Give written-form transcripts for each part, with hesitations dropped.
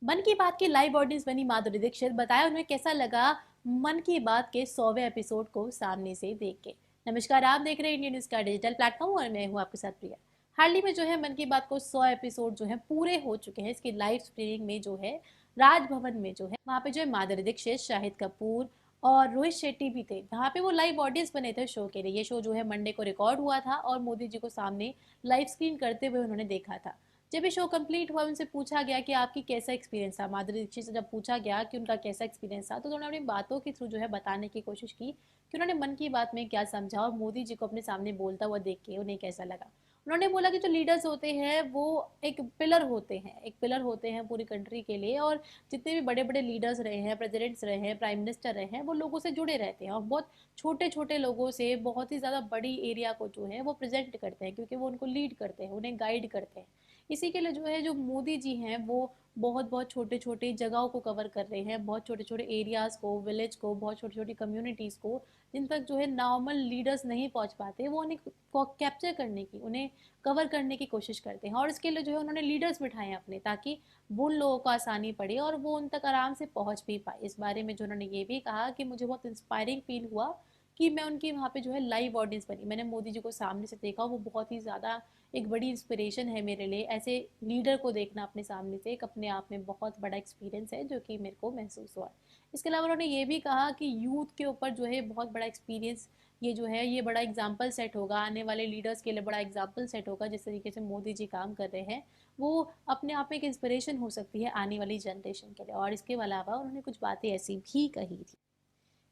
मन की बात के लाइव ऑडियंस बनी माधुरी दीक्षित, बताया उन्हें कैसा लगा मन की बात के 100वें एपिसोड को सामने से देख के। नमस्कार, आप देख रहे हैं इंडियन न्यूज का डिजिटल प्लेटफॉर्म और मैं हूं आपके साथ प्रिया। हाल ही में जो है मन की बात को 100 एपिसोड जो है पूरे हो चुके हैं। इसकी लाइव स्ट्रीमिंग में जो है राजभवन में जो है वहां पे जो है माधुरी दीक्षित, शाहिद कपूर और रोहित शेट्टी भी थे। वहां पे वो लाइव ऑडियंस बने थे शो के लिए। ये शो जो है मंडे को रिकॉर्ड हुआ था और मोदी जी को सामने लाइव स्क्रीन करते हुए उन्होंने देखा था। जब ये शो कंप्लीट हुआ उनसे पूछा गया कि आपकी कैसा एक्सपीरियंस था। माधुरी दीक्षित से जब पूछा गया कि उनका कैसा एक्सपीरियंस था तो उन्होंने अपनी बातों के थ्रू जो है बताने की कोशिश की कि उन्होंने मन की बात में क्या समझा और मोदी जी को अपने सामने बोलता हुआ देख के उन्हें कैसा लगा। उन्होंने बोला कि जो लीडर्स होते हैं वो एक पिलर होते हैं, एक पिलर होते हैं पूरी कंट्री के लिए। और जितने भी बड़े बड़े लीडर्स रहे हैं, प्रेसिडेंट्स रहे हैं, प्राइम मिनिस्टर रहे हैं, वो लोगों से जुड़े रहते हैं और बहुत छोटे छोटे लोगों से बहुत ही ज़्यादा बड़ी एरिया को जो है वो प्रेजेंट करते हैं, क्योंकि वो उनको लीड करते हैं, उन्हें गाइड करते हैं। इसी के लिए जो है जो मोदी जी हैं वो बहुत बहुत छोटे छोटे जगहों को कवर कर रहे हैं, बहुत छोटे छोटे एरियाज़ को, विलेज को, बहुत छोटी छोटी कम्युनिटीज़ को, जिन तक जो है नॉर्मल लीडर्स नहीं पहुंच पाते, वो उन्हें कैप्चर करने की, उन्हें कवर करने की कोशिश करते हैं। और इसके लिए जो है उन्होंने लीडर्स बिठाए हैं अपने, ताकि वो उन लोगों को आसानी पड़े और वो उन तक आराम से पहुंच भी पाए। इस बारे में जो उन्होंने ये भी कहा कि मुझे बहुत इंस्पायरिंग फील हुआ कि मैं उनकी वहाँ पे जो है लाइव ऑडियंस बनी, मैंने मोदी जी को सामने से देखा। वो बहुत ही ज़्यादा एक बड़ी इंस्पिरेशन है मेरे लिए। ऐसे लीडर को देखना अपने सामने से एक अपने आप में बहुत बड़ा एक्सपीरियंस है जो कि मेरे को महसूस हुआ। इसके अलावा उन्होंने ये भी कहा कि यूथ के ऊपर जो है बहुत बड़ा एक्सपीरियंस, ये जो है ये बड़ा एग्जाम्पल सेट होगा, आने वाले लीडर्स के लिए बड़ा एग्जाम्पल सेट होगा। जिस तरीके से मोदी जी काम कर रहे हैं वो अपने आप में एक इंस्पिरेशन हो सकती है आने वाली जनरेशन के लिए। और इसके अलावा उन्होंने कुछ बातें ऐसी भी कही थी।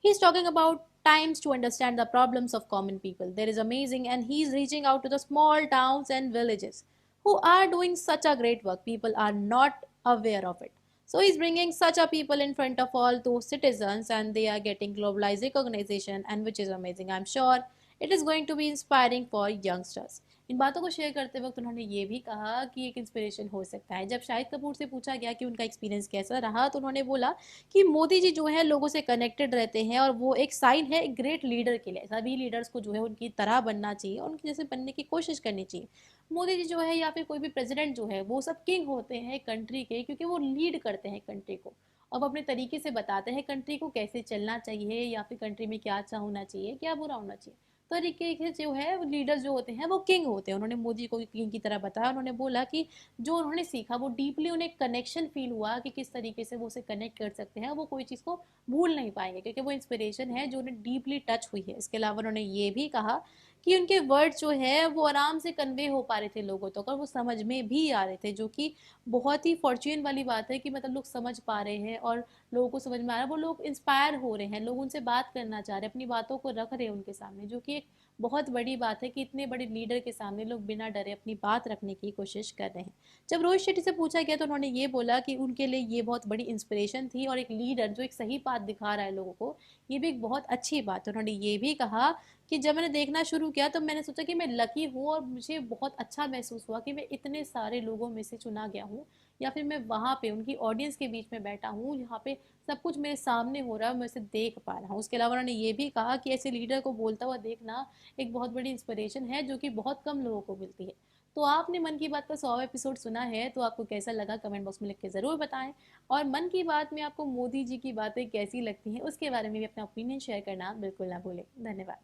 He's talking about times to understand the problems of common people. There is amazing, and he's reaching out to the small towns and villages who are doing such a great work. People are not aware of it. So he's bringing such a people in front of all those citizens, and they are getting globalized recognition, and which is amazing. I'm sure it is going to be inspiring for youngsters. इन बातों को share करते वक्त उन्होंने ये भी कहा कि एक इंस्पिरेशन हो सकता है। जब शाहिद कपूर से पूछा गया कि उनका एक्सपीरियंस कैसा रहा तो उन्होंने बोला कि मोदी जी जो है लोगों से कनेक्टेड रहते हैं और वो एक साइन है एक ग्रेट लीडर के लिए। सभी लीडर्स को जो है उनकी तरह बनना चाहिए, उनकी जैसे बनने की कोशिश करनी चाहिए। मोदी जी जो है या फिर कोई भी प्रेसिडेंट जो है वो सब किंग होते हैं कंट्री के, क्योंकि वो लीड करते हैं कंट्री को। अब अपने तरीके से बताते हैं कंट्री को कैसे चलना चाहिए या फिर कंट्री में क्या अच्छा होना चाहिए, क्या बुरा होना चाहिए। तरीके से जो है लीडर्स जो होते हैं वो किंग होते हैं। उन्होंने मोदी को किंग की तरह बताया। उन्होंने बोला कि जो उन्होंने सीखा वो डीपली उन्हें कनेक्शन फील हुआ कि किस तरीके से वो उसे कनेक्ट कर सकते हैं। वो कोई चीज़ को भूल नहीं पाएंगे क्योंकि वो इंस्पिरेशन है जो उन्हें डीपली टच हुई है। इसके अलावा उन्होंने ये भी कहा कि उनके वर्ड जो है वो आराम से कन्वे हो पा रहे थे लोगों तक और वो समझ में भी आ रहे थे, जो कि बहुत ही फॉर्च्यून वाली बात है कि मतलब लोग समझ पा रहे हैं और लोगों को समझ में आ रहा है। वो लोग इंस्पायर हो रहे हैं, लोग उनसे बात करना चाह रहे हैं, अपनी बातों को रख रहे हैं उनके सामने, जो कि एक बहुत बड़ी बात है कि इतने बड़े लीडर के सामने लोग बिना डरे अपनी बात रखने की कोशिश कर रहे हैं। जब रोहित शेट्टी से पूछा गया तो उन्होंने ये बोला कि उनके लिए ये बहुत बड़ी इंस्पिरेशन थी और एक लीडर जो एक सही बात दिखा रहा है लोगों को, ये भी एक बहुत अच्छी बात है। उन्होंने ये भी कहा कि जब मैंने देखना शुरू किया तो मैंने सोचा कि मैं लकी हूँ और मुझे बहुत अच्छा महसूस हुआ कि मैं इतने सारे लोगों में से चुना गया हूँ, या फिर मैं वहाँ पे उनकी ऑडियंस के बीच में बैठा हूँ जहाँ पे सब कुछ मेरे सामने हो रहा है, मैं उसे देख पा रहा हूँ। उसके अलावा उन्होंने ये भी कहा कि ऐसे लीडर को बोलता हुआ देखना एक बहुत बड़ी इंस्पिरेशन है जो कि बहुत कम लोगों को मिलती है। तो आपने मन की बात का 100वां एपिसोड सुना है तो आपको कैसा लगा कमेंट बॉक्स में लिख के ज़रूर बताएं। और मन की बात में आपको मोदी जी की बातें कैसी लगती हैं उसके बारे में भी अपना ओपिनियन शेयर करना बिल्कुल ना भूलें। धन्यवाद।